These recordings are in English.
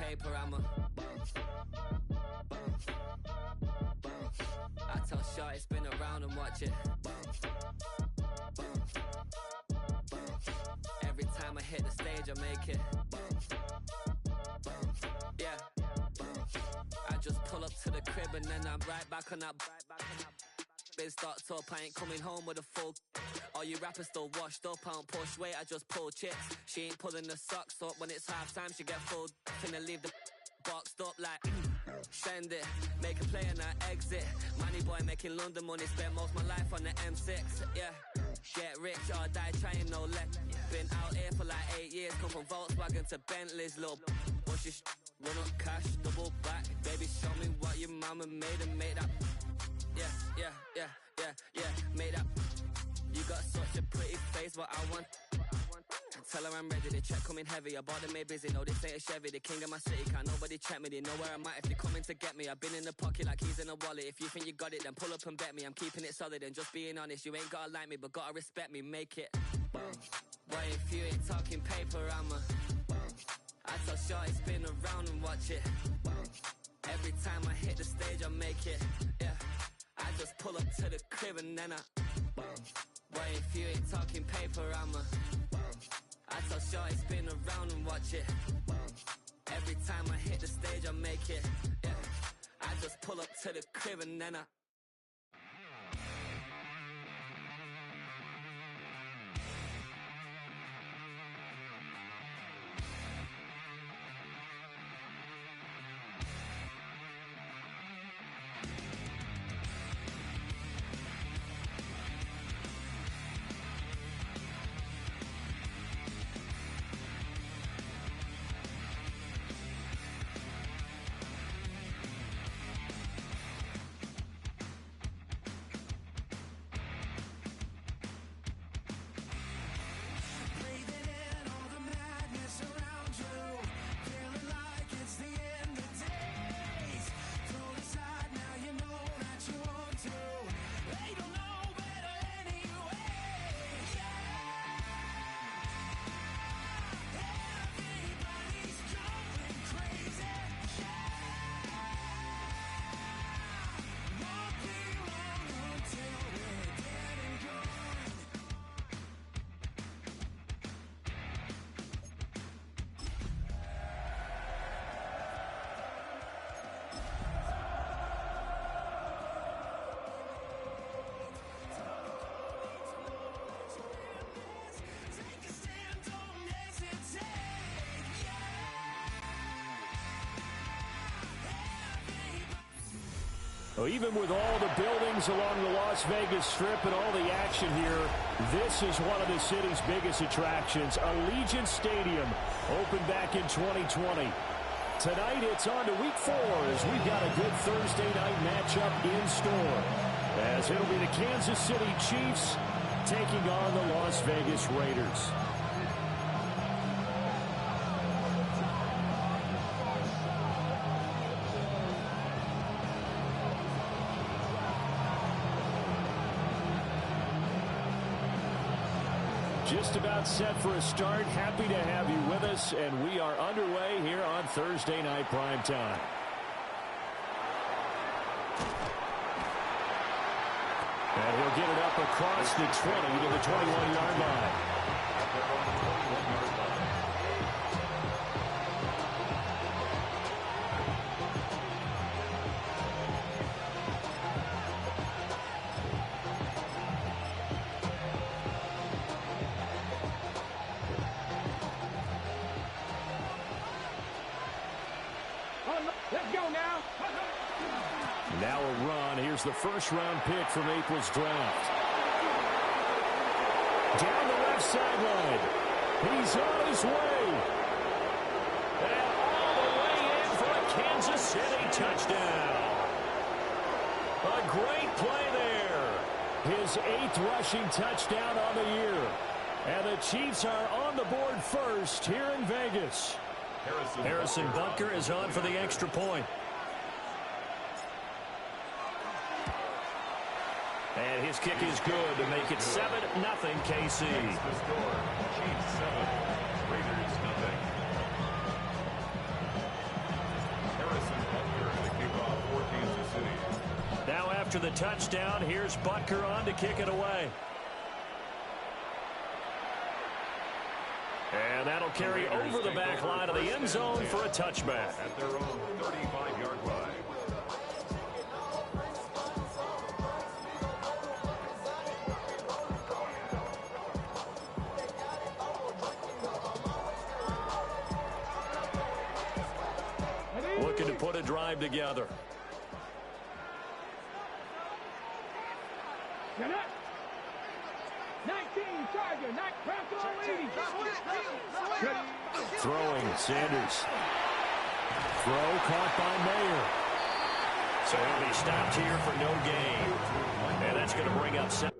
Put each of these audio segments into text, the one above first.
paper, I'm a bounce, bounce, bounce. I tell Shorty spin around and watch it bounce, bounce, bounce. Every time I hit the stage, I make it bounce, bounce, yeah, bounce. I just pull up to the crib and then I'm right back on that. Been start up, I ain't coming home with a full. All you rappers still washed up, I don't push weight, I just pull chips. She ain't pulling the socks up when it's half time, she get full. Finna leave the boxed up like send it, make a play and I exit. Money boy making London money, spent most of my life on the M6. Yeah, get rich or die trying, no let. Been out here for like 8 years, come from Volkswagen to Bentley's, little what's your run up cash, double back. Baby show me what your mama made and made that. Yeah, made up. You got such a pretty face, but I want. Tell her I'm ready, the check coming heavy. I bought them made busy, no this ain't a Chevy. The king of my city, can't nobody check me. They know where I'm at if they coming to get me. I've been in the pocket like keys in a wallet. If you think you got it, then pull up and bet me. I'm keeping it solid and just being honest. You ain't gotta like me, but gotta respect me, make it bounce. Boy, if you ain't talking paper, I'm a bounce. I tell Shorty spin around and watch it bounce. Every time I hit the stage, I make it, yeah. I just pull up to the crib and then I bounce. Boy, if you ain't talking paper, I'm a bounce. I tell Shorty spin around and watch it bounce. Every time I hit the stage, I make it, yeah. I just pull up to the crib and then I. Well, even with all the buildings along the Las Vegas Strip and all the action here, this is one of the city's biggest attractions. Allegiant Stadium opened back in 2020. Tonight it's on to week 4 as we've got a good Thursday night matchup in store. As it'll be the Kansas City Chiefs taking on the Las Vegas Raiders. Just about set for a start. Happy to have you with us, and we are underway here on Thursday Night Primetime. And he'll get it up across the 20 to the 21-yard line. Now a run. Here's the first-round pick from April's draft. Down the left sideline. He's on his way. And all the way in for a Kansas City touchdown. A great play there. His 8th rushing touchdown on the year. And the Chiefs are on the board first here in Vegas. Harrison Butker is on for the extra point. And his kick is good to make it 7-0 KC. The score, Chiefs 7, Raiders 0. after the touchdown. Here's Butker on to kick it away. And that'll carry over the back line of the end zone for a touchback. At their own 35-yard line. Looking to put a drive together. Throwing, Sanders. Throw caught by Mayer. So he'll be stopped here for no gain. And that's going to bring up 7.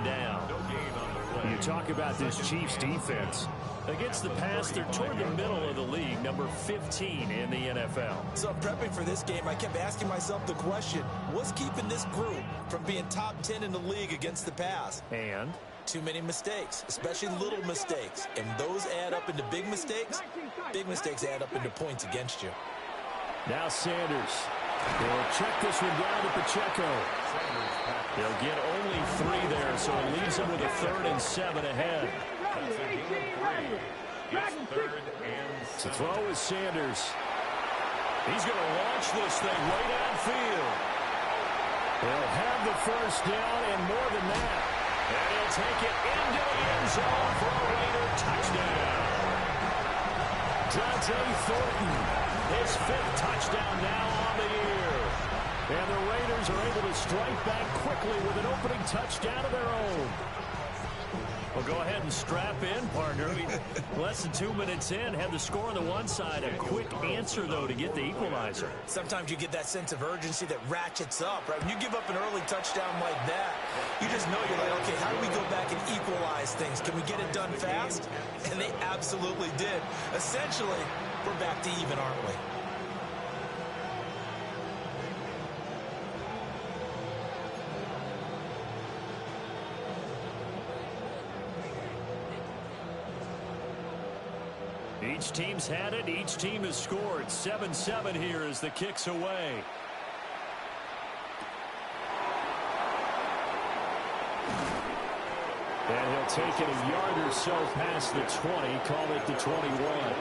Down. You talk about this Chiefs defense. Against the pass, they're toward the middle of the league, number 15 in the NFL. So prepping for this game, I kept asking myself the question, what's keeping this group from being top 10 in the league against the pass? And? Too many mistakes, especially little mistakes. And those add up into big mistakes. Big mistakes add up into points against you. Now Sanders. He'll check this one down to Pacheco. They'll get only 3 there, so it leaves them with a 3rd and 7 ahead. To throw is Sanders. He's going to launch this thing way downfield. He'll have the first down and more than that. And he'll take it into the end zone for a Raider touchdown. Dante Thornton. His 5th touchdown now on the year. And the Raiders are able to strike back quickly with an opening touchdown of their own. Well, go ahead and strap in, partner. Less than 2 minutes in, had the score on the one side. A quick answer, though, to get the equalizer. Sometimes you get that sense of urgency that ratchets up, right? When you give up an early touchdown like that, you just know you're like, okay, how do we go back and equalize things? Can we get it done fast? And they absolutely did. Essentially, we're back to even, aren't we? Each team's had it. Each team has scored. 7-7 here as the kick's away. And he'll take it a yard or so past the 20. Call it the 21.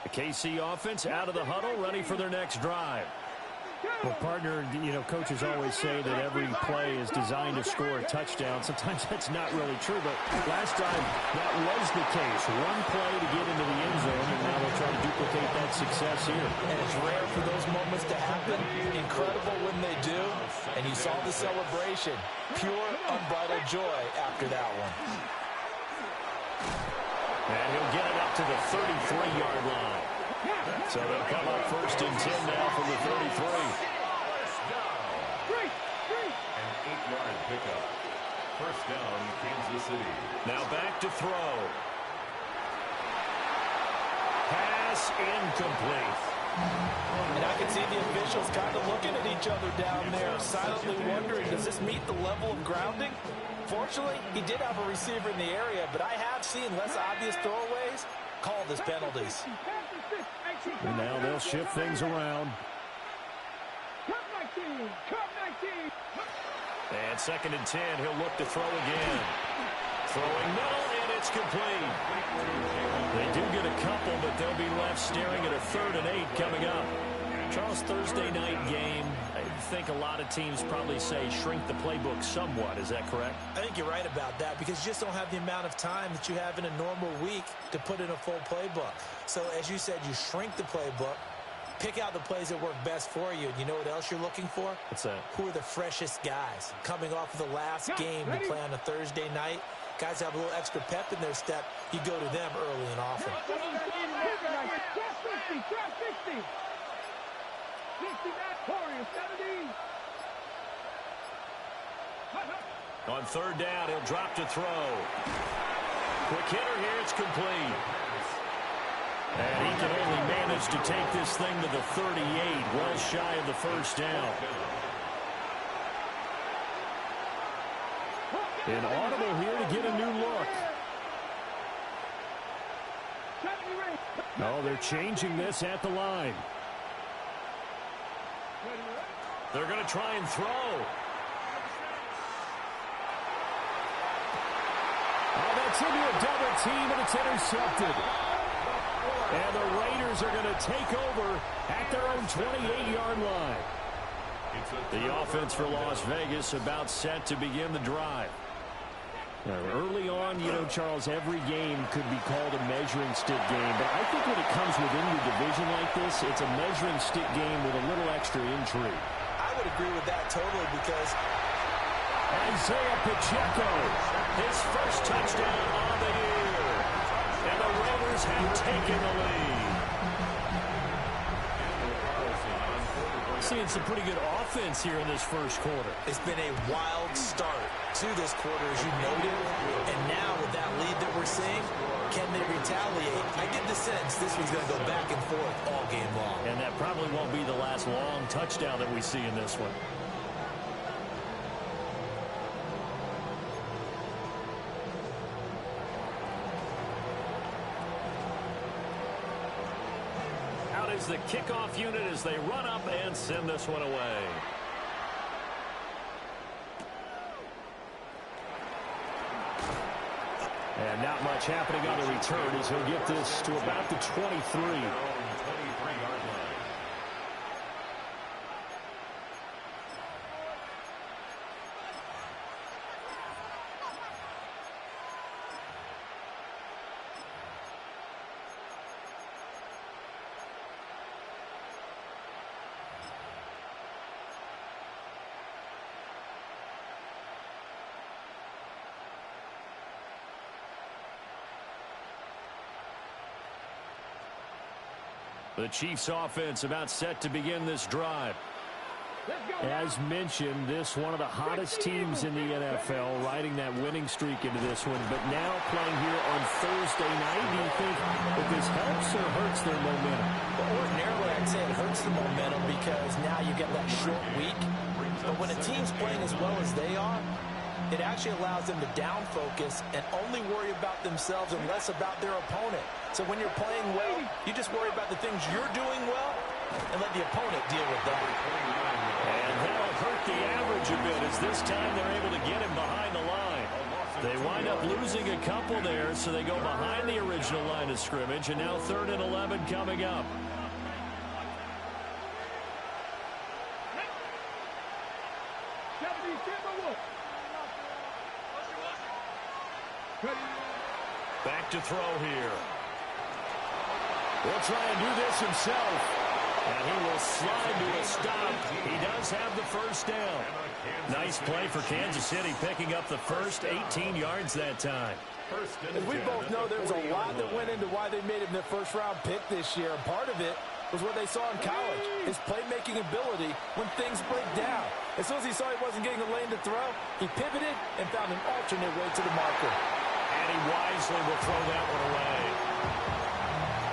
The KC offense out of the huddle, ready for their next drive. Well, partner, you know, coaches always say that every play is designed to score a touchdown. Sometimes that's not really true, but last time that was the case. One play to get into the end zone, and now they'll try to duplicate that success here. And it's rare for those moments to happen. Incredible when they do. And you saw the celebration. Pure, unbridled joy after that one. And he'll get it up to the 33-yard line. So they'll come up 1st and 10 now from the 33. An 8-yard pickup. 1st down, Kansas City. Now back to throw. Pass incomplete. And I can see the officials kind of looking at each other down there, silently wondering, does this meet the level of grounding? Fortunately, he did have a receiver in the area, but I have seen less obvious throwaways called as penalties. And now they'll shift things around. And 2nd and 10, he'll look to throw again. Throwing middle, and it's complete. They do get a couple, but they'll be left staring at a 3rd and 8 coming up. Charles, Thursday night game, I think a lot of teams probably say shrink the playbook somewhat. Is that correct? I think you're right about that because you just don't have the amount of time that you have in a normal week to put in a full playbook. So as you said, you shrink the playbook, pick out the plays that work best for you. And you know what else you're looking for? What's that? Who are the freshest guys coming off of the last game to play on a Thursday night? Guys have a little extra pep in their step. You go to them early and often. On third down, he'll drop to throw. Quick hitter here, it's complete. And he can only manage to take this thing to the 38, well shy of the first down. An audible here to get a new look. Oh, they're changing this at the line. They're going to try and throw. Oh, that's into a double team, and it's intercepted. And the Raiders are going to take over at their own 28-yard line. The offense for Las Vegas about set to begin the drive. Early on, you know, Charles, every game could be called a measuring stick game. But I think when it comes within your division like this, it's a measuring stick game with a little extra intrigue. I would agree with that totally because Isaiah Pacheco, his first touchdown on the year. And the Raiders have taken the lead. Seeing some pretty good offense here in this first quarter. it's been a wild start to this quarter, as you noted. And now with that lead that we're seeing, can they retaliate? I get the sense this one's going to go back and forth all game long. And that probably won't be the last long touchdown that we see in this one. Out is the kickoff unit as they run up and send this one away. And not much happening on the return as he'll get this to about the 23. The Chiefs offense about set to begin this drive. As mentioned, this one of the hottest teams in the NFL, riding that winning streak into this one, but now playing here on Thursday night. Do you think that this helps or hurts their momentum? Well, ordinarily, I'd say it hurts the momentum because now you get that short week. But when a team's playing as well as they are, it actually allows them to down focus and only worry about themselves and less about their opponent. So when you're playing well, you just worry about the things you're doing well and let the opponent deal with that. And that'll hurt the average a bit as this time they're able to get him behind the line. They wind up losing a couple there, so they go behind the original line of scrimmage, and now 3rd and 11 coming up. Back to throw here. He'll try and do this himself. And he will slide to a stop. He does have the first down. Nice play for Kansas City, picking up the first 18 yards that time. As we both know, there was a lot that went into why they made him their first-round pick this year. And part of it was what they saw in college, his playmaking ability when things break down. As soon as he saw he wasn't getting a lane to throw, he pivoted and found an alternate way to the marker. And he wisely will throw that one away.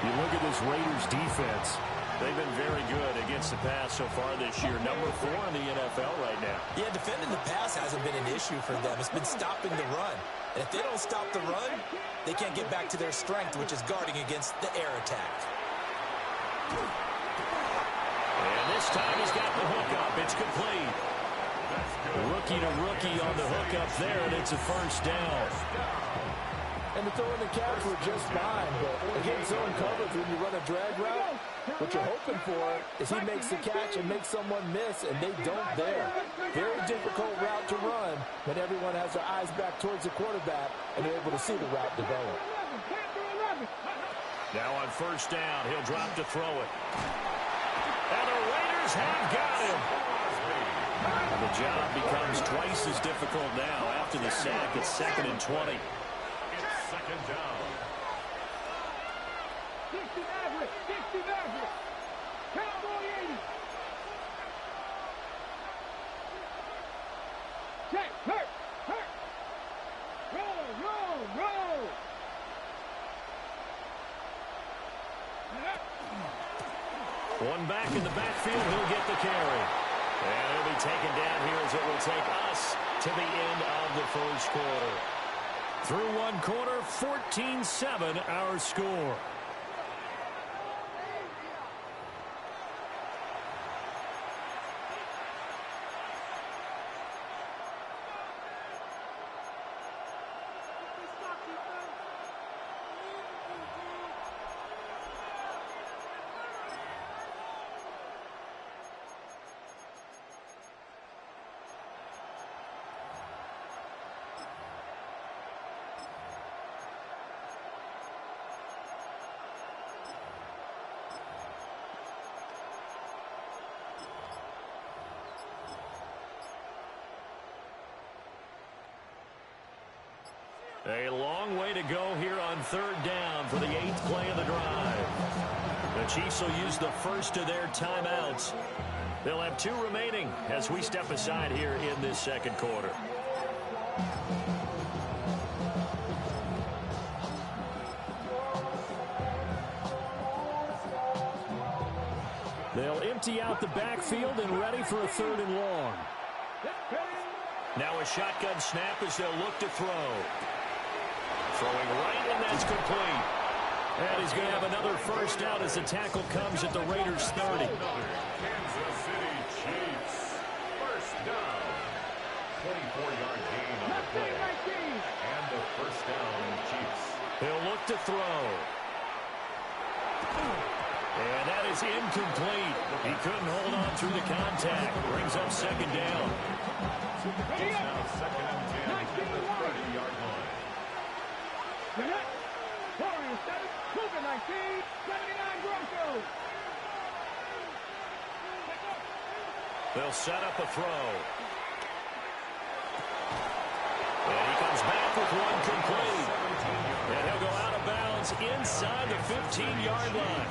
You look at this Raiders defense. They've been very good against the pass so far this year. Number 4 in the NFL right now. Yeah, defending the pass hasn't been an issue for them. It's been stopping the run. And if they don't stop the run, they can't get back to their strength, which is guarding against the air attack. And this time he's got the hookup. It's complete. Rookie to rookie on the hookup there, and it's a first down. And the throw in the catch were just fine, but against zone coverage, when you run a drag route, what you're hoping for is he makes the catch and makes someone miss, and they don't there. Very difficult route to run when everyone has their eyes back towards the quarterback and they're able to see the route develop. Now on first down, he'll drop to throw it. And the Raiders have got him. And the job becomes twice as difficult now after the sack. It's 2nd and 20. Second down. 60 Maverick. Cowboy 80. Check. Hurt. One back in the backfield, he'll get the carry. And it'll be taken down here as it will take us to the end of the first quarter. Through one quarter, 14-7 our score. A long way to go here on third down for the 8th play of the drive. The Chiefs will use the first of their timeouts. They'll have 2 remaining as we step aside here in this second quarter. They'll empty out the backfield and ready for a 3rd and long. Now a shotgun snap as they'll look to throw. Throwing right, and that's complete. And he's going to have another first down as the tackle comes at the Raiders' 30. Kansas City Chiefs. First down. 24-yard gain on the play. And the first down in Chiefs. He'll look to throw. And that is incomplete. He couldn't hold on through the contact. Brings up second down. It's now 2nd and 10 at the 30-yard line. They'll set up a throw. And he comes back with one complete. And he'll go out of bounds inside the 15-yard line.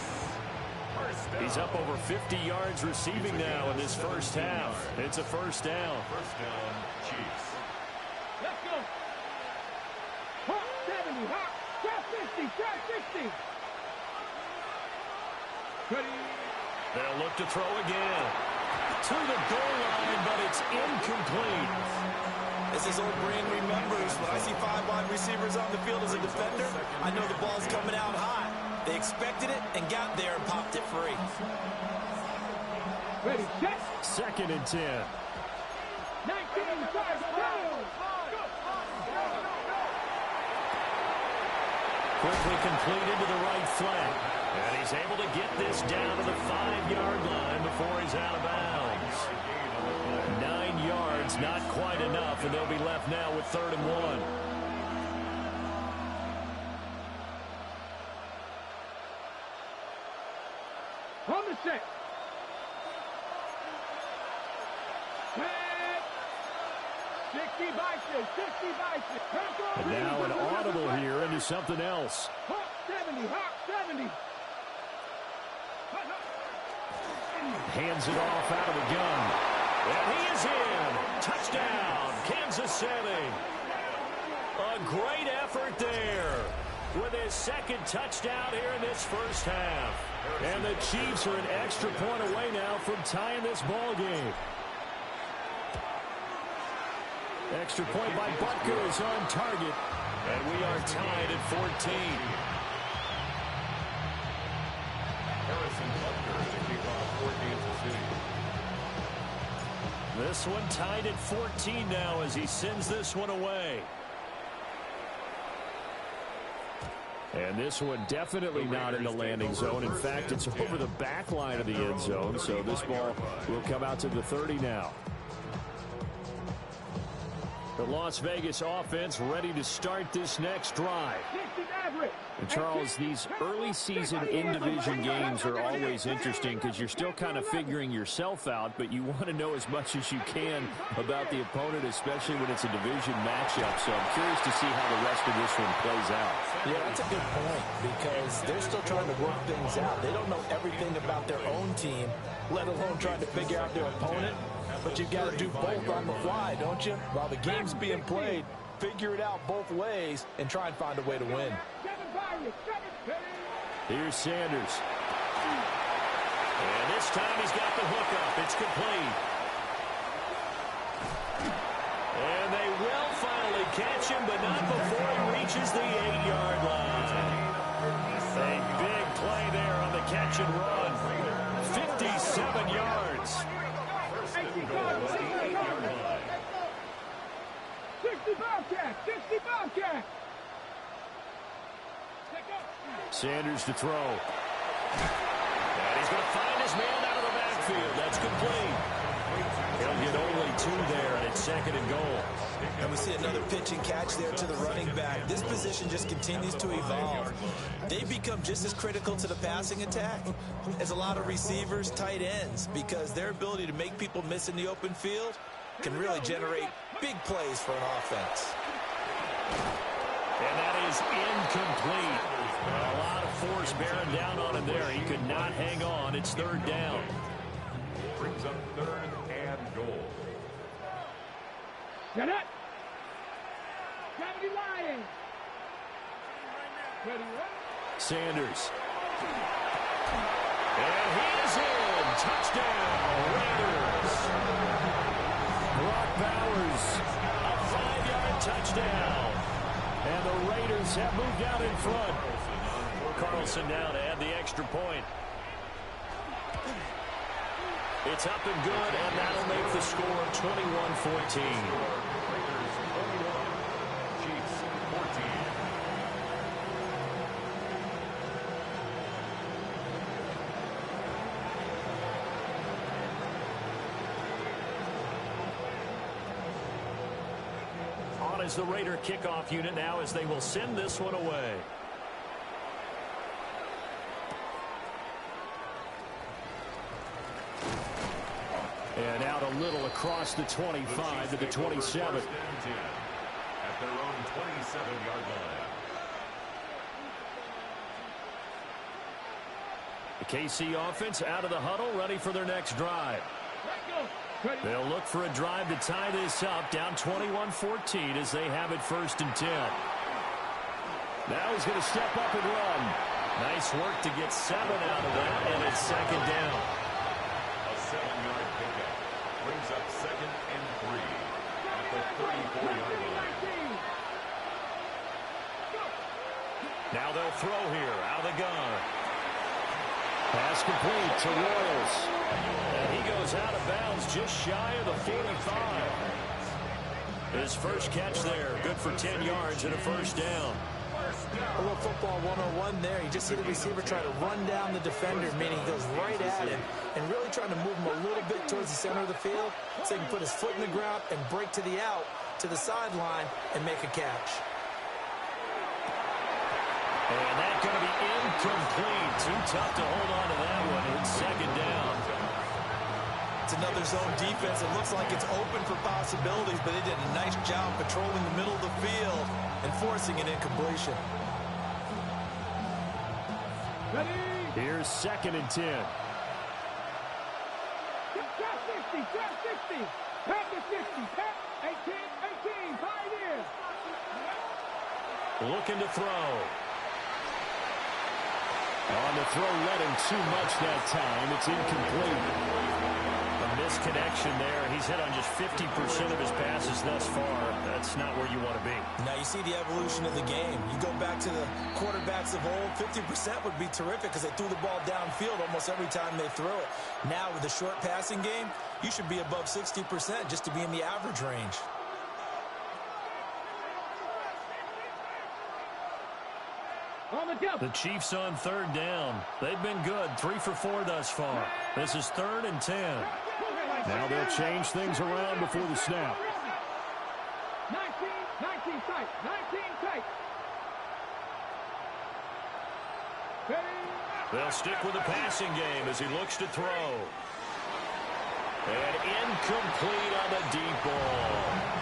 He's up over 50 yards receiving now in this first half. It's a first down. First down, Chiefs. Let's go. Hot 70, hot, trap 50, trap 60. Ready. They'll look to throw again. To the goal line, but it's incomplete. As his old brain remembers, when I see 5 wide receivers on the field as a defender, I know the ball's coming out high. They expected it and got there and popped it free. Ready, check. 2nd and 10. 19, five, Quickly completed to the right flank. And he's able to get this down to the 5-yard line before he's out of bounds. 9 yards, not quite enough, and they'll be left now with 3rd and 1. On the set. 60 by 6, 60 by 6. And now an audible here into something else. Hot 70, hot 70. Hands it off out of the gun. And he is in. Touchdown, Kansas City. A great effort there with his 2nd touchdown here in this first half. And the Chiefs are an extra point away now from tying this ball game. Extra point by Butker is on target. And we are tied at 14. Harrison Butker to kick off for Kansas City. This one tied at 14 now as he sends this one away. And this one definitely not in the landing zone. In fact, it's over the back line of the end zone. So this ball will come out to the 30 now. The Las Vegas offense ready to start this next drive. And Charles, these early season in-division games are always interesting because you're still kind of figuring yourself out, but you want to know as much as you can about the opponent, especially when it's a division matchup. So I'm curious to see how the rest of this one plays out. Yeah, that's a good point because they're still trying to work things out. They don't know everything about their own team, let alone trying to figure out their opponent. But you've got to do both on the fly, don't you? While the game's being played, figure it out both ways and try and find a way to win. Here's Sanders. And this time he's got the hook up. It's complete. And they will finally catch him, but not before he reaches the 8-yard line. A big play there on the catch and run. 57 yards. 60 Bobcat! 60 Bobcat! Sanders to throw. And he's going to find his man out of the backfield. That's complete. He'll get only 2 there, and it's 2nd and goal. And we see another pitch and catch there to the running back. This position just continues to evolve. They become just as critical to the passing attack as a lot of receivers, tight ends, because their ability to make people miss in the open field can really generate big plays for an offense. And that is incomplete. A lot of force bearing down on him there. He could not hang on. It's 3rd down. Brings up 3rd and goal. Get it! Gravity lying! Ready, Sanders. And he is in. Touchdown, Raiders. Brock Bowers. A 5-yard touchdown. And the Raiders have moved out in front. Carlson now to add the extra point. It's up and good, and that'll make the score 21-14. Raiders 21, Chiefs 14. On is the Raider kickoff unit now as they will send this one away. And out a little across the 25 to the 27. At their own 27-yard line. The KC offense out of the huddle, ready for their next drive. They'll look for a drive to tie this up, down 21-14 as they have it 1st and 10. Now he's going to step up and run. Nice work to get 7 out of that, and it's 2nd down. A 7-yard pickup brings up 2nd and 3 at the 34-yard line. Now they'll throw here out of the gun. Pass complete to Royals. And he goes out of bounds just shy of the 45. His first catch there, good for 10 yards and a 1st down. A little football 101 there. You just see the receiver try to run down the defender, meaning he goes right at him and really trying to move him a little bit towards the center of the field so he can put his foot in the ground and break to the out, to the sideline, and make a catch. And that's going to be incomplete. Too tough to hold on to that one. It's 2nd down. It's another zone defense. It looks like it's open for possibilities, but they did a nice job patrolling the middle of the field and forcing an incompletion. Here's 2nd and 10. Drop 60, drop 60. Pat the 60, Pat 18, 18, 5 years. Looking to throw. On the throw, led him too much that time. It's incomplete. A misconnection there. He's hit on just 50% of his passes thus far. That's not where you want to be. Now you see the evolution of the game. You go back to the quarterbacks of old, 50% would be terrific because they threw the ball downfield almost every time they throw it. Now with the short passing game, you should be above 60% just to be in the average range. The Chiefs on 3rd down. They've been good, 3 for 4 thus far. This is 3rd and 10. Now they'll change things around before the snap. 19 tight, 19 tight. They'll stick with the passing game as he looks to throw. And incomplete on the deep ball.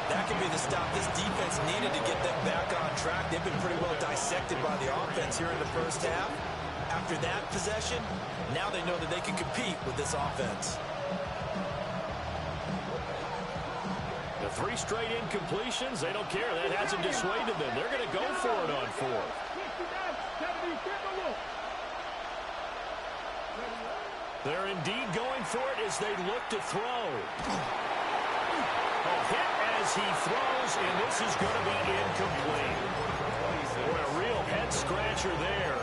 That could be the stop this defense needed to get them back on track. They've been pretty well dissected by the offense here in the first half. After that possession, now they know that they can compete with this offense. The 3 straight incompletions, they don't care. That hasn't dissuaded them. They're going to go for it on 4th. They're indeed going for it as they look to throw. A hit as he throws, and this is going to be incomplete. Boy, a real head-scratcher there.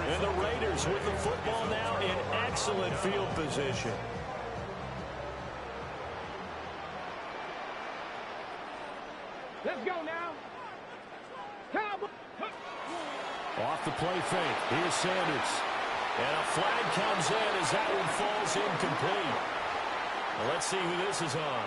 And the Raiders with the football now in excellent field position. Let's go now. Cowboy. Off the play fake. Here's Sanders. And a flag comes in as that one falls incomplete. Well, let's see who this is on.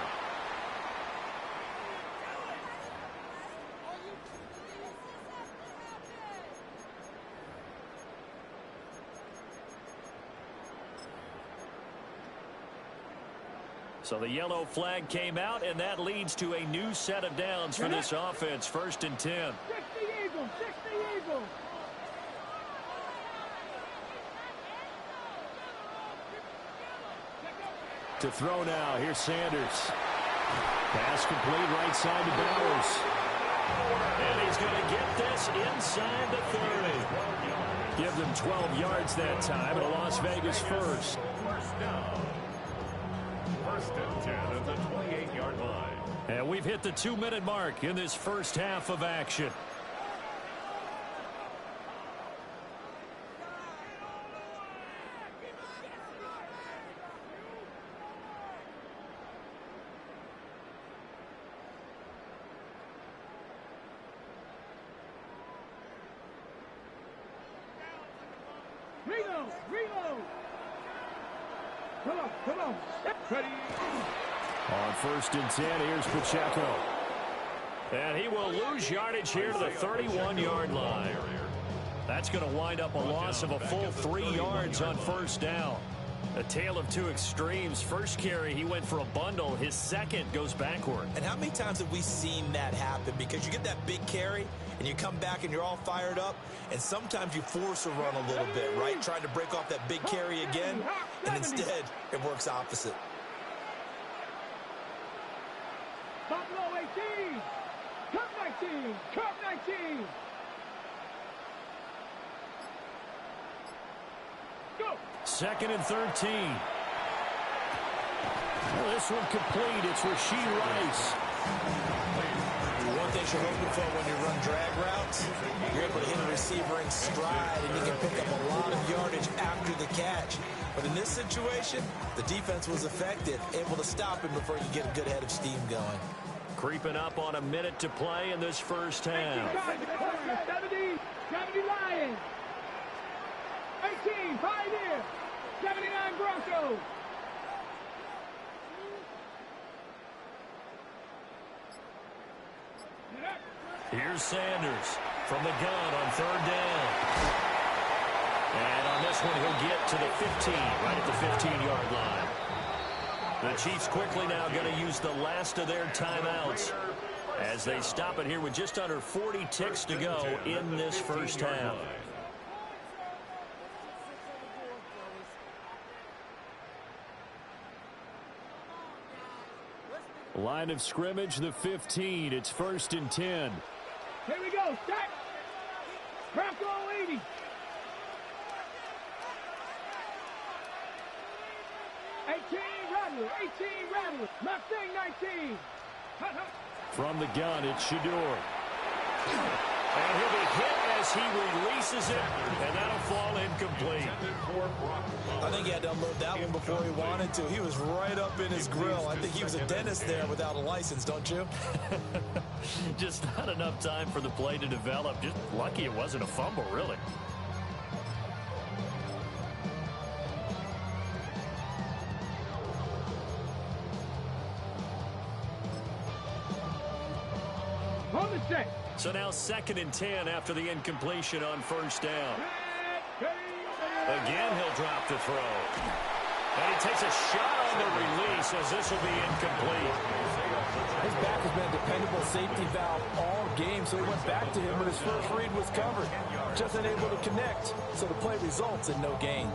So the yellow flag came out, and that leads to a new set of downs for this offense. 1st and 10. 60 Eagles, 60 Eagles. To throw now. Here's Sanders. Pass complete right side to Bowers. And he's going to get this inside the 30. Give them 12 yards that time, and a Las Vegas first. First down. 1st and 10 at the 28-yard line. And we've hit the 2-minute mark in this first half of action. Reload. Come on. Ready. On 1st and 10, here's Pacheco. And he will lose yardage here to the 31-yard line. That's going to wind up a loss of a full 3 yards on 1st down. A tale of two extremes. First carry, he went for a bundle. His second goes backward. And how many times have we seen that happen? Because you get that big carry, and you come back and you're all fired up, and sometimes you force a run a little bit, right? Trying to break off that big carry again, and instead it works opposite. Buffalo 18. Cup 19. Cup 19. Go. 2nd and 13. Well, this one complete. It's Rashee Rice. One thing you're hoping for when you run drag routes, you're able to hit a receiver in stride, and you can pick up a lot of yardage after the catch. But in this situation, the defense was effective, able to stop him before you get a good head of steam going. Creeping up on a minute to play in this first half. 70 Lions. 18 Pioneers. 79 Broncos. Here's Sanders from the gun on 3rd down. And on this one, he'll get to the 15, right at the 15-yard line. The Chiefs quickly now going to use the last of their timeouts as they stop it here with just under 40 ticks to go in this first half. Line of scrimmage, the 15. It's 1st and 10. Here we go. Set. Bronco 80. Rattler. Mustang 19. From the gun, it's Shador. And he'll be hit as he releases it, and that'll fall incomplete. I think he had to unload that one before he wanted to. He was right up in his grill. I think he was a dentist there without a license, don't you? Just not enough time for the play to develop. Just lucky it wasn't a fumble, really. On the set. So now 2nd and 10 after the incompletion on 1st down. Again, he'll drop the throw. And he takes a shot on the release as this will be incomplete. His back has been a dependable safety valve all game, so he went back to him when his first read was covered. Just unable to connect, so the play results in no gain.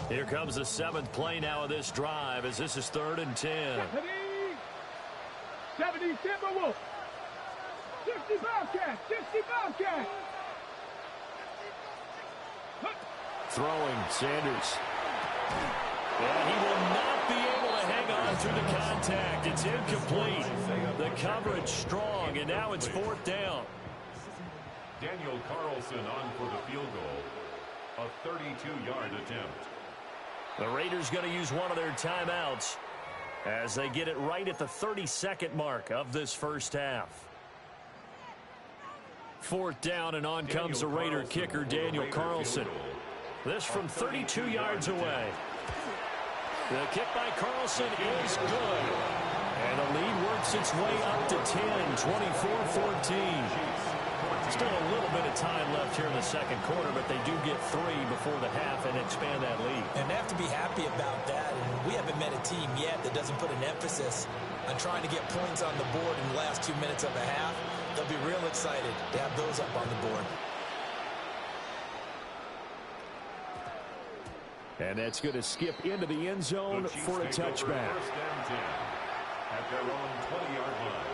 Here comes the 7th play now of this drive as this is 3rd and 10. 70 Timberwolves. 60 Bobcats. 60 Bobcats. Throwing, Sanders. And he will not be able to hang on through the contact. It's incomplete. The coverage strong, and now it's 4th down. Daniel Carlson on for the field goal. A 32-yard attempt. The Raiders going to use one of their timeouts as they get it right at the 32nd mark of this first half. 4th down, and on comes the Raider kicker, Daniel Carlson. This from 32 yards away. The kick by Carlson is good. And the lead works its way up to 10, 24-14. Still a little bit of time left here in the second quarter, but they do get 3 before the half and expand that lead. And they have to be happy about that. And we haven't met a team yet that doesn't put an emphasis on trying to get points on the board in the last 2 minutes of a half. They'll be real excited to have those up on the board. And that's going to skip into the end zone for a touchback. First and 10 at their own 20-yard line.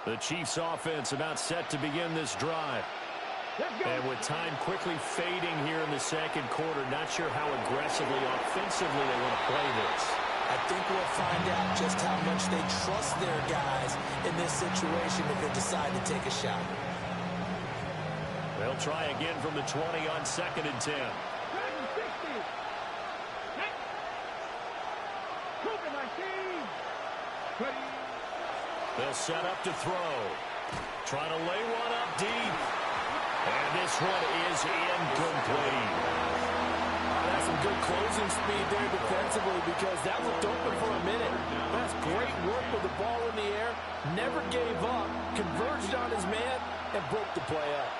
The Chiefs offense about set to begin this drive. And with time quickly fading here in the second quarter, not sure how aggressively, offensively they want to play this. I think we'll find out just how much they trust their guys in this situation if they decide to take a shot. They'll try again from the 20 on 2nd and 10. They'll set up to throw. Trying to lay one up deep. And this one is incomplete. That's some good closing speed there defensively because that looked open for a minute. That's great work with the ball in the air. Never gave up. Converged on his man and broke the play up.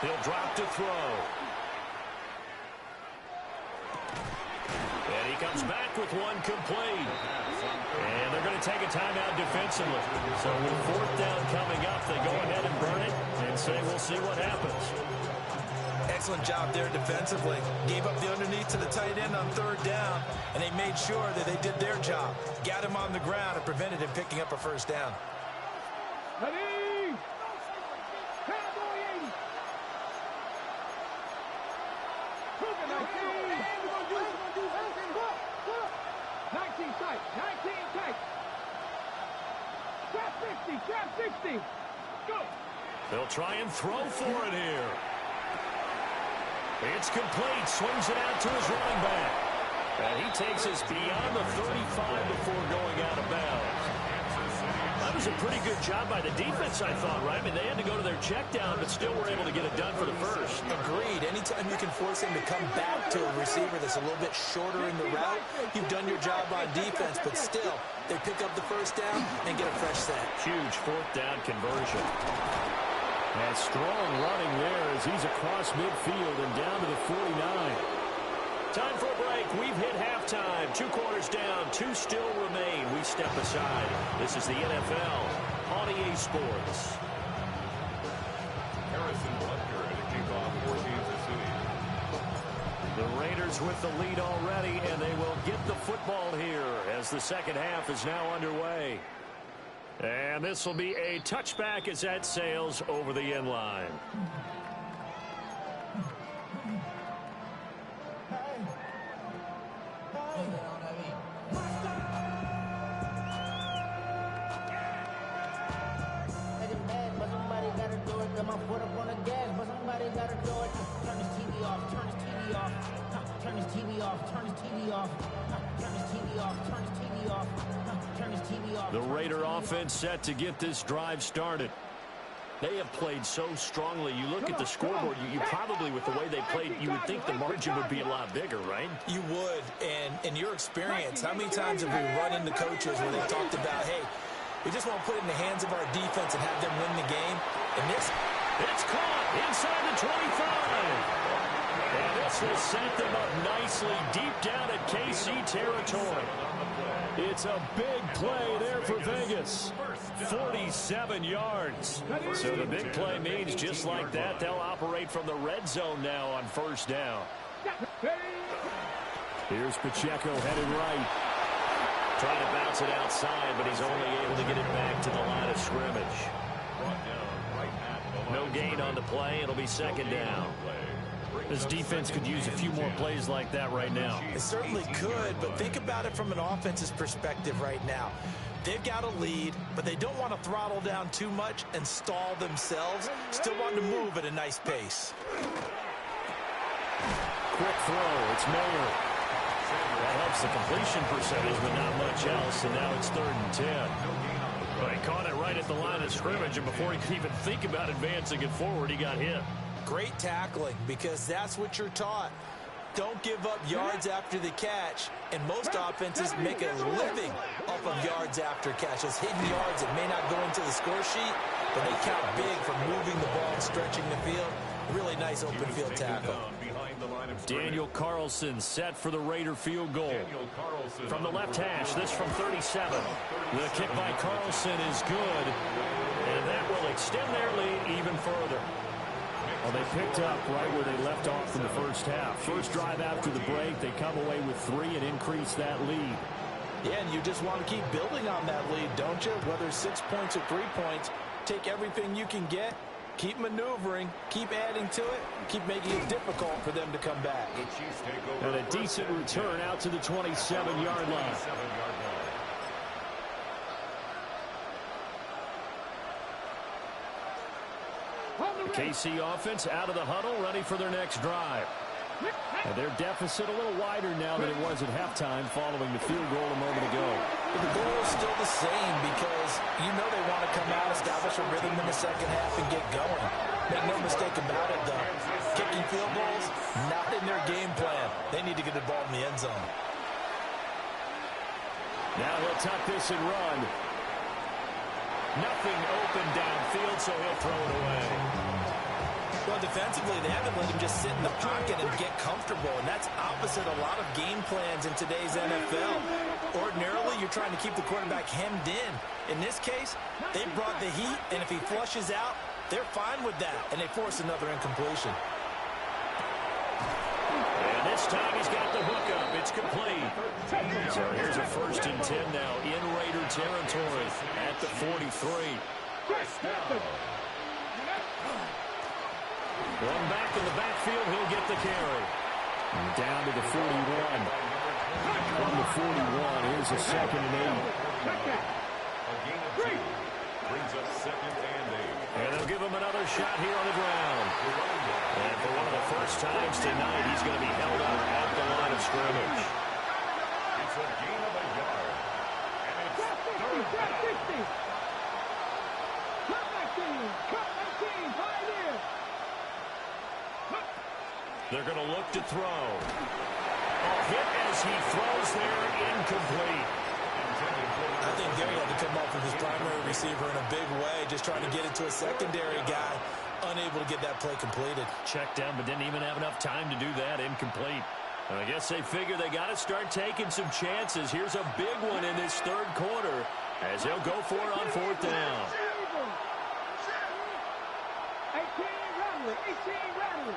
He'll drop to throw. And he comes back with one complete. And they're going to take a timeout defensively. So with 4th down coming up, they go ahead and burn it and say we'll see what happens. Excellent job there defensively. Gave up the underneath to the tight end on 3rd down, and they made sure that they did their job. Got him on the ground and prevented him picking up a 1st down. They'll try and throw for it here. It's complete. Swings it out to his running back. And he takes us beyond the 35 before going out of bounds. That was a pretty good job by the defense, I thought, right? I mean, they had to go to their check down, but still were able to get it done for the first. Agreed. Anytime you can force him to come back to a receiver that's a little bit shorter in the route, you've done your job on defense, but still, they pick up the 1st down and get a fresh set. Huge 4th down conversion. And strong running there as he's across midfield and down to the 49. Time for a break. We've hit halftime. 2 quarters down. 2 still remain. We step aside. This is the NFL on EA Sports. Harrison Butker to kick off for Kansas City. The Raiders with the lead already, and they will get the football here as the second half is now underway. And this will be a touchback as that sails over the end line. The Raider offense set to get this drive started. They have played so strongly. You look at the scoreboard, you probably, with the way they played, you would think the margin would be a lot bigger, right? You would. And in your experience, how many times have we run into coaches where they talked about, hey, we just want to put it in the hands of our defense and have them win the game? And this, it's caught inside the 25. And this will set them up nicely deep down at KC territory. It's a big play there for Vegas. 47 yards. So the big play means just like that, they'll operate from the red zone now on 1st down. Here's Pacheco headed right. Trying to bounce it outside, but he's only able to get it back to the line of scrimmage. No gain on the play. It'll be second down. This defense could use a few more plays like that right now. It certainly could, but think about it from an offense's perspective right now. They've got a lead, but they don't want to throttle down too much and stall themselves. Still want to move at a nice pace. Quick throw. It's Mayer. That helps the completion percentage, but not much else, and now it's 3rd and 10. Well, he caught it right at the line of scrimmage, and before he could even think about advancing it forward, he got hit. Great tackling, because that's what you're taught. Don't give up yards after the catch, and most offenses make a living off of yards after catch. Those hidden yards that may not go into the score sheet, but they count big for moving the ball and stretching the field. Really nice open field tackle. Daniel Carlson set for the Raider field goal. From the left hash, this from 37. The kick by Carlson is good, and that will extend their lead even further. Well, they picked up right where they left off in the first half. First drive after the break, they come away with 3 and increase that lead. Yeah, and you just want to keep building on that lead, don't you? Whether 6 points or 3 points, take everything you can get, keep maneuvering, keep adding to it, keep making it difficult for them to come back. And a decent return out to the 27-yard line. The KC offense out of the huddle, ready for their next drive. And their deficit a little wider now than it was at halftime following the field goal a moment ago. But the goal is still the same because you know they want to come out, establish a rhythm in the second half, and get going. Make no mistake about it, though. Kicking field goals, not in their game plan. They need to get the ball in the end zone. Now he'll tuck this and run. Nothing open downfield, so he'll throw it away. Well, defensively, they haven't let him just sit in the pocket and get comfortable, and that's opposite a lot of game plans in today's NFL. Ordinarily, you're trying to keep the quarterback hemmed in. In this case, they brought the heat, and if he flushes out, they're fine with that, and they force another incompletion. And this time he's got the hook up. It's complete. So here's a 1st and 10 now in Raider territory at the 43. One back in the backfield, he'll get the carry. And down to the 41. From the 41, here's a 2nd and 8. A gain of 2 brings up 2nd and 8. And they'll give him another shot here on the ground. And for one of the first times tonight, he's going to be held up at the line of scrimmage. It's a gain of a yard. And it's 3rd down. They're going to look to throw. A hit as he throws there, incomplete. I think there he had to come up with his primary receiver in a big way, just trying to get it to a secondary guy, unable to get that play completed. Checked down, but didn't even have enough time to do that. Incomplete. And I guess they figure they got to start taking some chances. Here's a big one in this 3rd quarter as they'll go for it on 4th down. 18 Rattler.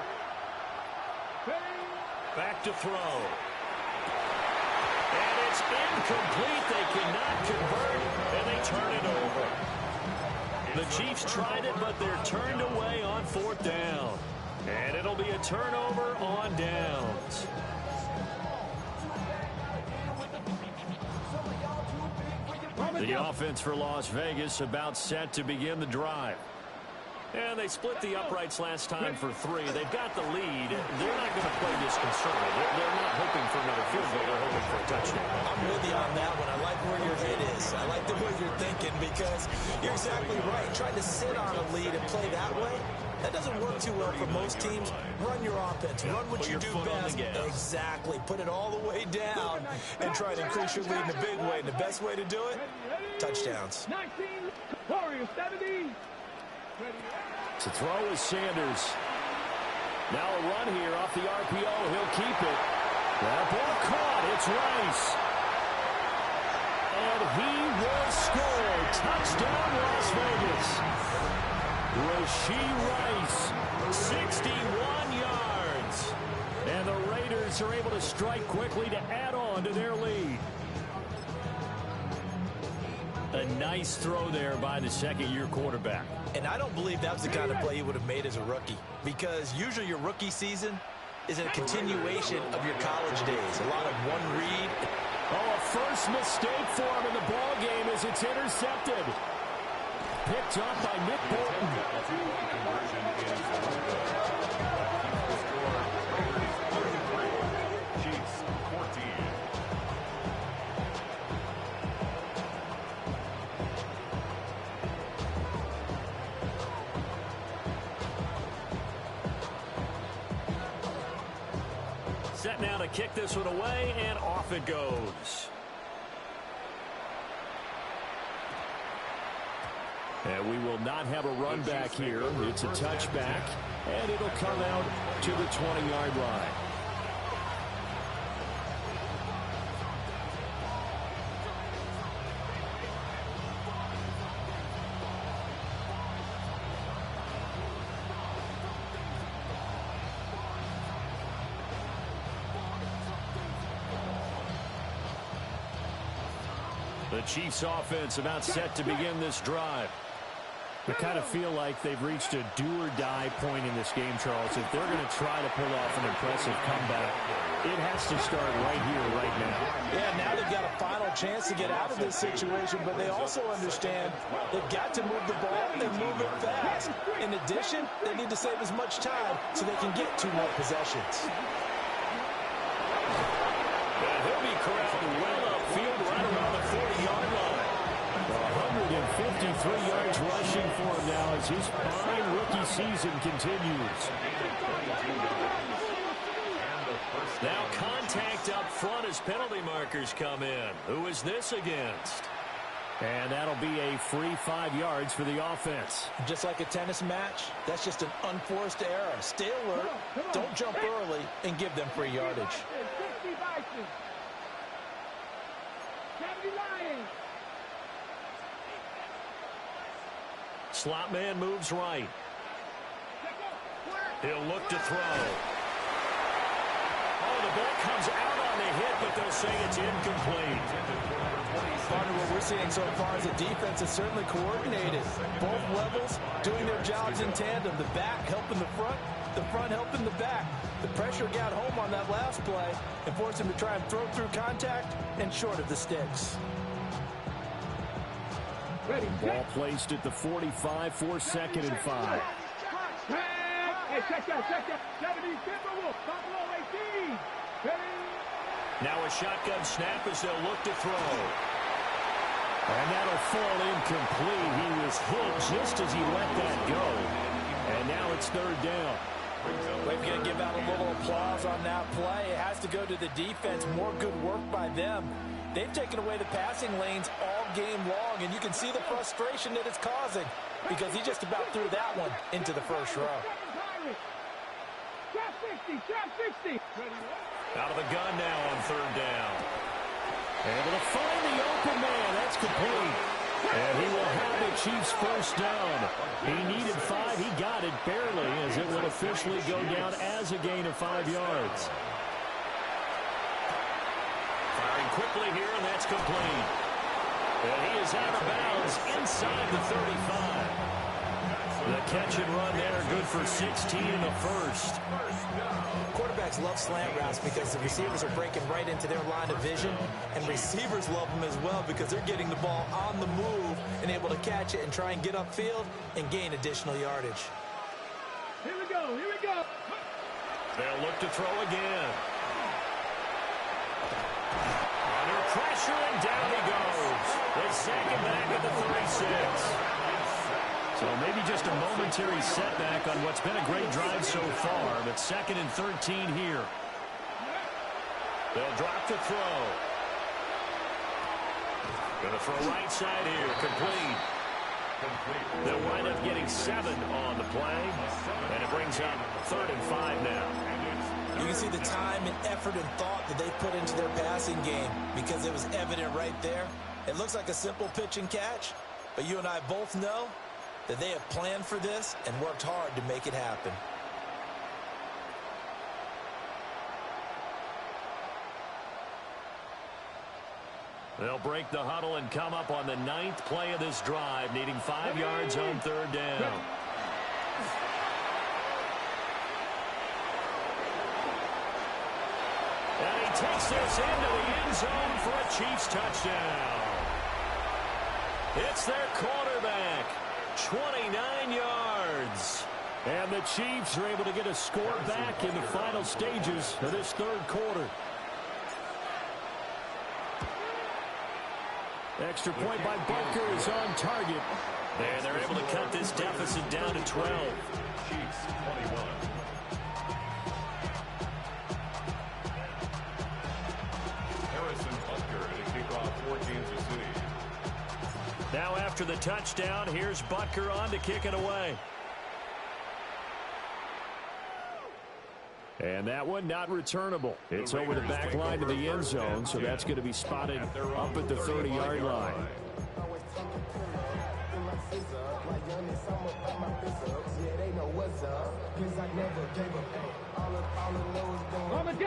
Back to throw. And it's incomplete. They cannot convert, and they turn it over. The Chiefs tried it, but they're turned away on 4th down. And it'll be a turnover on downs. The offense for Las Vegas about set to begin the drive. And they split the uprights last time for 3. They've got the lead. They're not going to play this conservative. They're not hoping for another field goal. They're hoping for a touchdown. I'm with you on that one. I like where your head is. I like the way you're thinking because you're exactly right. Trying to sit on a lead and play that way, that doesn't work too well for most teams. Run your offense. Run what you do best. Exactly. Put it all the way down and try to increase your lead in a big way. And the best way to do it, touchdowns. 19, Warriors, 70. To throw is Sanders. Now a run here off the RPO. He'll keep it. That ball caught. It's Rice. And he will score. Touchdown, Las Vegas. Rashee Rice, 61 yards. And the Raiders Chiefs are able to strike quickly to add on to their lead. A nice throw there by the second-year quarterback. And I don't believe that was the kind of play he would have made as a rookie, because usually your rookie season is a continuation of your college days. A lot of one read. Oh, a first mistake for him in the ball game as it's intercepted. Picked up by Nick Bolton. Chiefs 14. Set now to kick this one away, and off it goes. And we will not have a run back here. It's a touchback, and it'll come out to the 20-yard line. The Chiefs offense about set to begin this drive. I kind of feel like they've reached a do-or-die point in this game, Charles. If they're going to try to pull off an impressive comeback, it has to start right here, right now. Yeah, now they've got a final chance to get out of this situation, but they also understand they've got to move the ball and move it fast. In addition, they need to save as much time so they can get 2 more possessions. And he'll be corralled well upfield right around the 40-yard line. 153 yards rushing for him now as his fine rookie season continues. Now contact up front as penalty markers come in. Who is this against? And that'll be a free 5 yards for the offense. Just like a tennis match, that's just an unforced error. Stay alert, don't jump early, and give them free yardage. Slot man moves right. He'll look to throw. Oh, the ball comes out on the hit, but they'll say it's incomplete. Partner, what we're seeing so far is the defense is certainly coordinated. Both levels doing their jobs in tandem. The back helping the front helping the back. The pressure got home on that last play and forced him to try and throw through contact and short of the sticks. Ball placed at the 45 for 2nd and 5. Hey, check that. 70, Timberwolves, Buffalo 18. Now a shotgun snap as they'll look to throw. And that'll fall incomplete. He was hit just as he let that go. And now it's 3rd down. We've got to give out a little applause on that play. It has to go to the defense. More good work by them. They've taken away the passing lanes all game long, and you can see the frustration that it's causing because he just about threw that one into the first row. Out of the gun now on 3rd down. Able to find the open man. That's complete. And he will have the Chiefs first down. He needed 5. He got it barely as it will officially go down as a gain of 5 yards. Firing quickly here, and that's complete. And he is out of bounds inside the 35. The catch and run there, good for 16 in the first. Quarterbacks love slant routes because the receivers are breaking right into their line of vision, and receivers love them as well because they're getting the ball on the move and able to catch it and try and get upfield and gain additional yardage. Here we go. They'll look to throw again. Under pressure, and down he goes. They sack him back at the 36. So maybe just a momentary setback on what's been a great drive so far, but 2nd and 13 here. They'll drop to throw. Going to throw right side here, complete. They'll wind up getting 7 on the play, and it brings up 3rd and 5 now. You can see the time and effort and thought that they put into their passing game because it was evident right there. It looks like a simple pitch and catch, but you and I both know that they have planned for this and worked hard to make it happen. They'll break the huddle and come up on the 9th play of this drive, needing 5 yards on 3rd down. And he takes this into the end zone for a Chiefs touchdown. It's their quarterback, 29 yards. And the Chiefs are able to get a score back in the final stages of this 3rd quarter. Extra point by Butker is on target. And they're able to cut this deficit down to 12. Chiefs 21. Harrison Butker to kick off for Kansas City. Now after the touchdown, here's Butker on to kick it away. And that one not returnable. It's over the back line to the end zone, so that's going to be spotted up at the 30-yard line.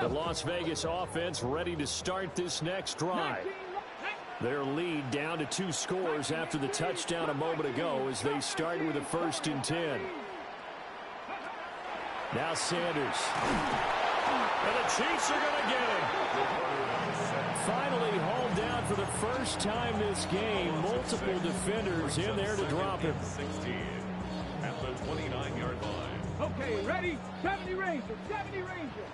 The Las Vegas offense ready to start this next drive. Their lead down to 2 scores after the touchdown a moment ago as they start with a 1st and 10. Now Sanders. And the Chiefs are going to get him. Finally hauled down for the first time this game. Multiple defenders in there to drop him. 16 at the 29-yard line. Okay, ready? 70 Rangers, 70 Rangers.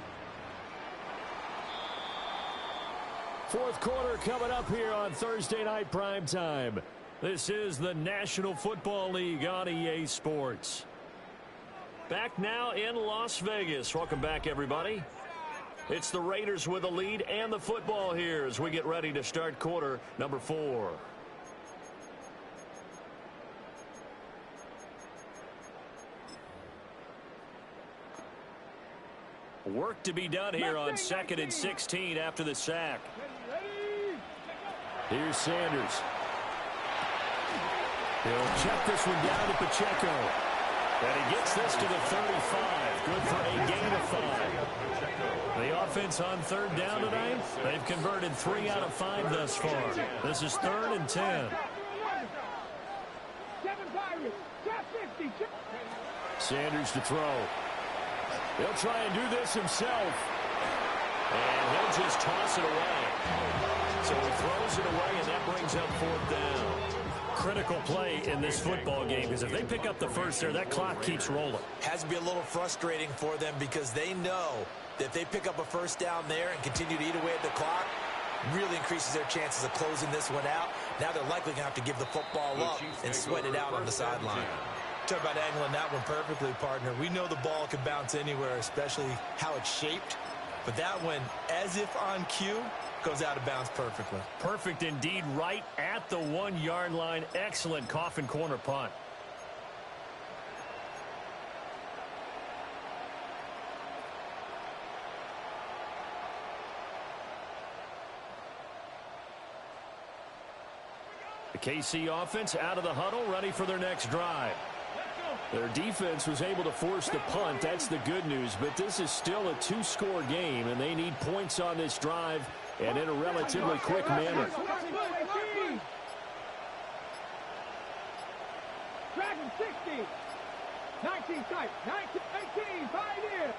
4th quarter coming up here on Thursday Night Primetime. This is the National Football League on EA Sports. Back now in Las Vegas. Welcome back, everybody. It's the Raiders with the lead and the football here as we get ready to start quarter number 4. Work to be done here on 2nd and 16 after the sack. Here's Sanders. He'll check this one down to Pacheco. And he gets this to the 35. Good for a gain of 5. The offense on 3rd down tonight, they've converted 3 out of 5 thus far. This is 3rd and 10. Sanders to throw. He'll try and do this himself. And he'll just toss it away. So he throws it away, and that brings up 4th down. Critical play in this football game because if they pick up the first there, that clock keeps rolling. Has to be a little frustrating for them because they know that if they pick up a 1st down there and continue to eat away at the clock, really increases their chances of closing this one out. Now they're likely going to have to give the football up and sweat it out on the sideline. Talk about angling that one perfectly, partner. We know the ball can bounce anywhere, especially how it's shaped. But that one, as if on cue, goes out of bounds perfectly. Perfect indeed, right at the 1-yard line. Excellent coffin corner punt. The KC offense out of the huddle, ready for their next drive. Their defense was able to force the punt. That's the good news. But this is still a 2-score game, and they need points on this drive and in a relatively quick manner. Dragon 60. 19 tight. 19, 18. Pioneer.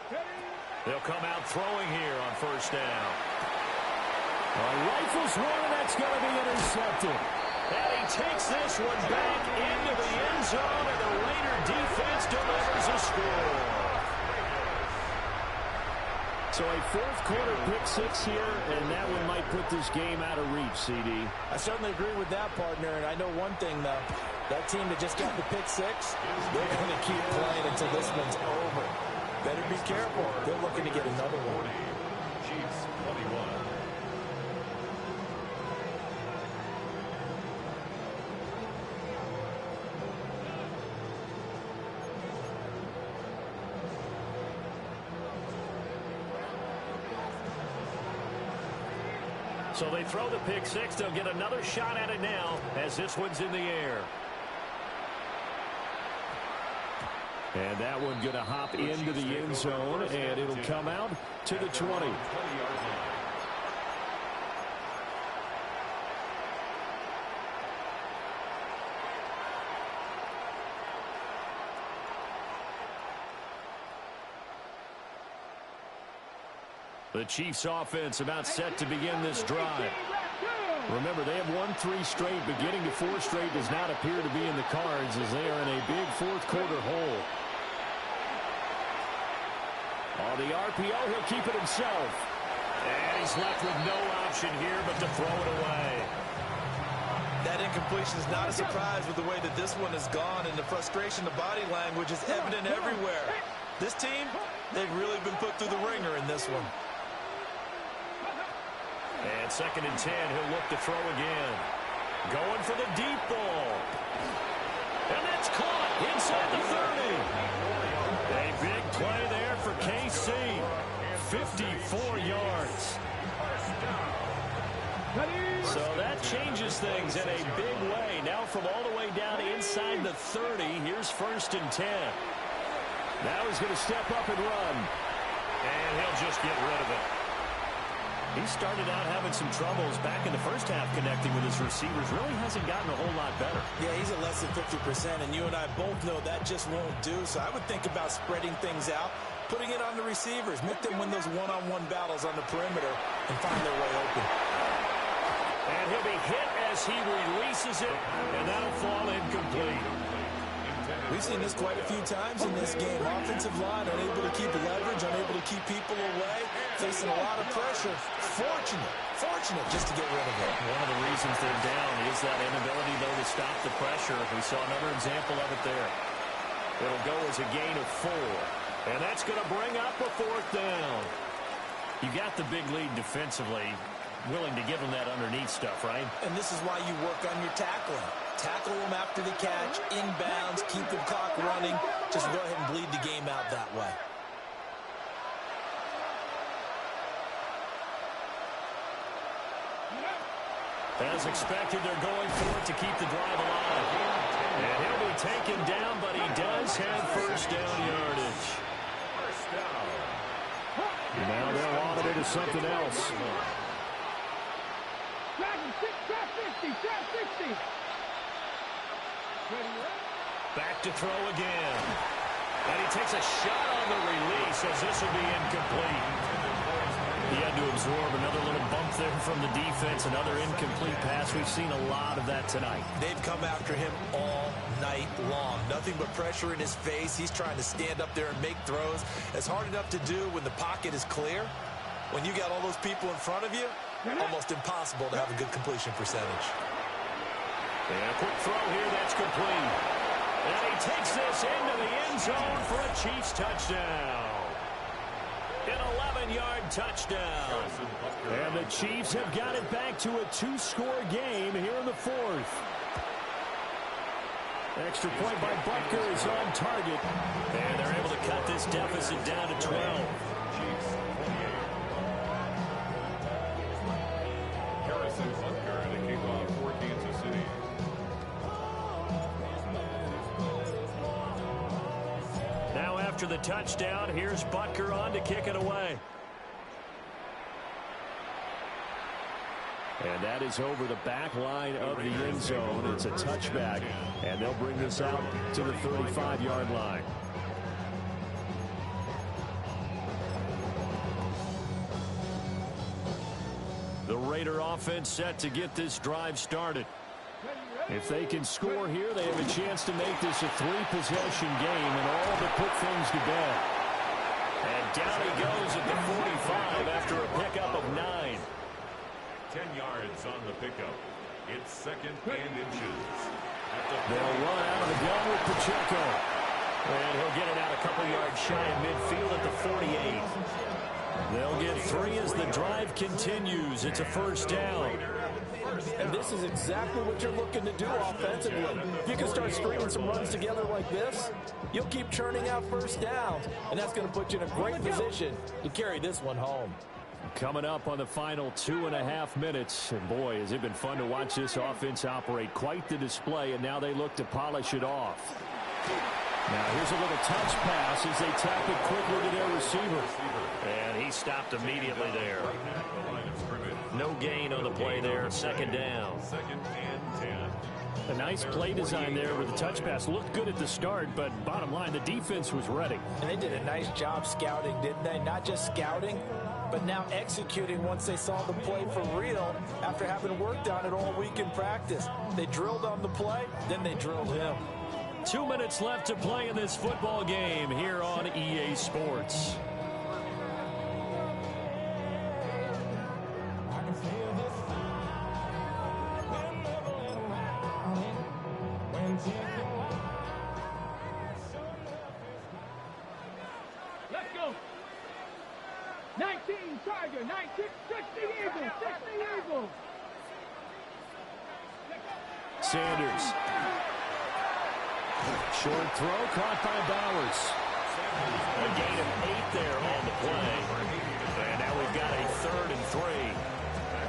They'll come out throwing here on 1st down. Rifles one, and that's going to be intercepted. And he takes this one back into the end zone, and the Raider defense delivers a score. So a 4th quarter pick 6 here, and that one might put this game out of reach, CD. I certainly agree with that, partner, and I know one thing, though. That team that just got the pick 6, they're going to keep playing until this one's over. Better be careful. They're looking to get another one. Chiefs 21. So they throw the pick 6. They'll get another shot at it now as this one's in the air. And that one going to hop into the end zone, and it'll come out to the 20. The Chiefs offense about set to begin this drive. Remember, they have won 3 straight, but getting to 4 straight does not appear to be in the cards as they are in a big fourth-quarter hole. On the RPO, he'll keep it himself. And he's left with no option here but to throw it away. That incompletion is not a surprise with the way that this one has gone, and the frustration, the body language is evident everywhere. This team, they've really been put through the ringer in this one. And 2nd and 10, he'll look to throw again. Going for the deep ball. And that's caught inside the 30. A big play there for KC. 54 yards. So that changes things in a big way. Now from all the way down inside the 30, here's 1st and 10. Now he's going to step up and run. And he'll just get rid of it. He started out having some troubles back in the first half connecting with his receivers. Really hasn't gotten a whole lot better. Yeah, he's at less than 50%, and you and I both know that just won't do. So I would think about spreading things out, putting it on the receivers, make them win those one-on-one battles on the perimeter and find their way open. And he'll be hit as he releases it, and that'll fall incomplete. We've seen this quite a few times in this game. Offensive line unable to keep leverage, unable to keep people away, facing a lot of pressure. Fortunate just to get rid of it. One of the reasons they're down is that inability, though, to stop the pressure. We saw another example of it there. It'll go as a gain of 4. And that's going to bring up a 4th down. You got the big lead defensively. Willing to give them that underneath stuff, right? And this is why you work on your tackling. Tackle them after the catch, inbounds, keep the clock running. Just go ahead and bleed the game out that way. As expected, they're going for it to keep the drive alive. And he'll be taken down, but he does have 1st down yardage. Now they'll audit it as something else. Back to throw again. And he takes a shot on the release as this will be incomplete. He had to absorb another little bump there from the defense, another incomplete pass. We've seen a lot of that tonight. They've come after him all night long. Nothing but pressure in his face. He's trying to stand up there and make throws. It's hard enough to do when the pocket is clear. When you got all those people in front of you, almost impossible to have a good completion percentage. And a quick throw here, that's complete. And he takes this into the end zone for a Chiefs touchdown. An 11-yard touchdown. And the Chiefs have got it back to a 2-score game here in the 4th. Extra point by Butker is on target. And they're able to cut this deficit down to 12. Now after the touchdown, here's Butker on to kick it away. And that is over the back line of the end zone. It's a touchback, and they'll bring this out to the 35-yard line. The Raider offense set to get this drive started. If they can score here, they have a chance to make this a 3-possession game and all but put things to bed. And down he goes at the 45 after a pickup of 9. 10 yards on the pickup. It's 2nd and inches. They'll run out of the gun with Pacheco. And he'll get it out a couple yards shy of midfield at the 48. They'll get 3 as the drive continues. It's a 1st down. And this is exactly what you're looking to do offensively. If you can start stringing some runs together like this, you'll keep churning out 1st downs, and that's going to put you in a great position to carry this one home. Coming up on the final 2.5 minutes. And boy, has it been fun to watch this offense operate. Quite the display, and now they look to polish it off. Now here's a little touch pass as they tap it quickly to their receiver. And he he stopped immediately there. No gain on the play there. Second down. Second and 10. A nice play design there with the touch pass. Looked good at the start, but bottom line, the defense was ready. And they did a nice job scouting, didn't they? Not just scouting, but now executing once they saw the play for real after having worked on it all week in practice. They drilled on the play, then they drilled him. 2 minutes left to play in this football game here on EA Sports. Let's go. 19 Tiger, 19, 60 Eagles, 60 Eagles. Sanders. Short throw caught by Bowers. A gain of 8 there on the play. And now we've got a 3rd and 3.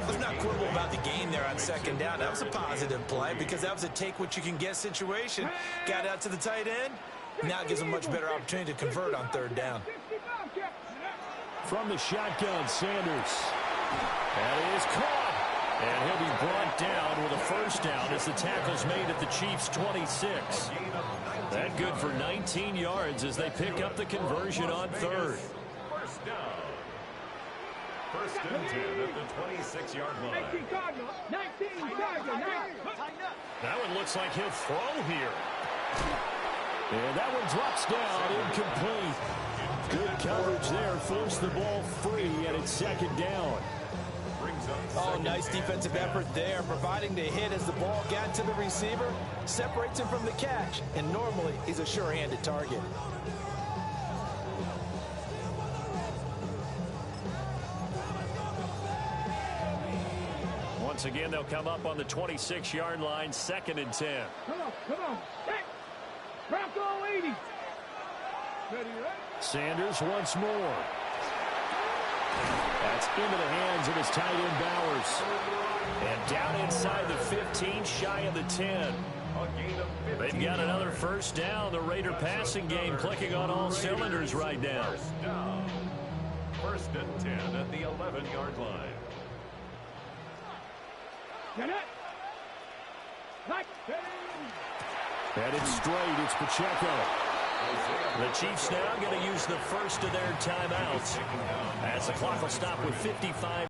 Let's not quibble about the gain there on second down. That was a positive play because that was a take-what-you-can-get situation. Got out to the tight end. Now it gives them much better opportunity to convert on third down. From the shotgun, Sanders. That is caught. And he'll be brought down with a first down as the tackle's made at the Chiefs' 26. That good for 19 yards as they pick up the conversion on third. First down. First and 10 at the 26-yard line. 19 Tiger, 19 Tiger, 19. That one looks like he'll throw here. And that one drops down, incomplete. Good coverage there, forced the ball free, and it's second down. Oh, nice defensive effort there, providing the hit as the ball got to the receiver, separates him from the catch, and normally he's a sure-handed target. Once again, they'll come up on the 26-yard line, 2nd and 10. Come on. Hey, Bronco 80. Ready, right? Sanders once more. That's into the hands of his tight end, Bowers. And down inside the 15, shy of the 10. They've got another first down. The Raider passing game clicking on all cylinders right now. First down. First and 10 at the 11-yard line. Get it. Like, Headed straight, it's Pacheco. The Chiefs now going to use the first of their timeouts as the clock will stop with 55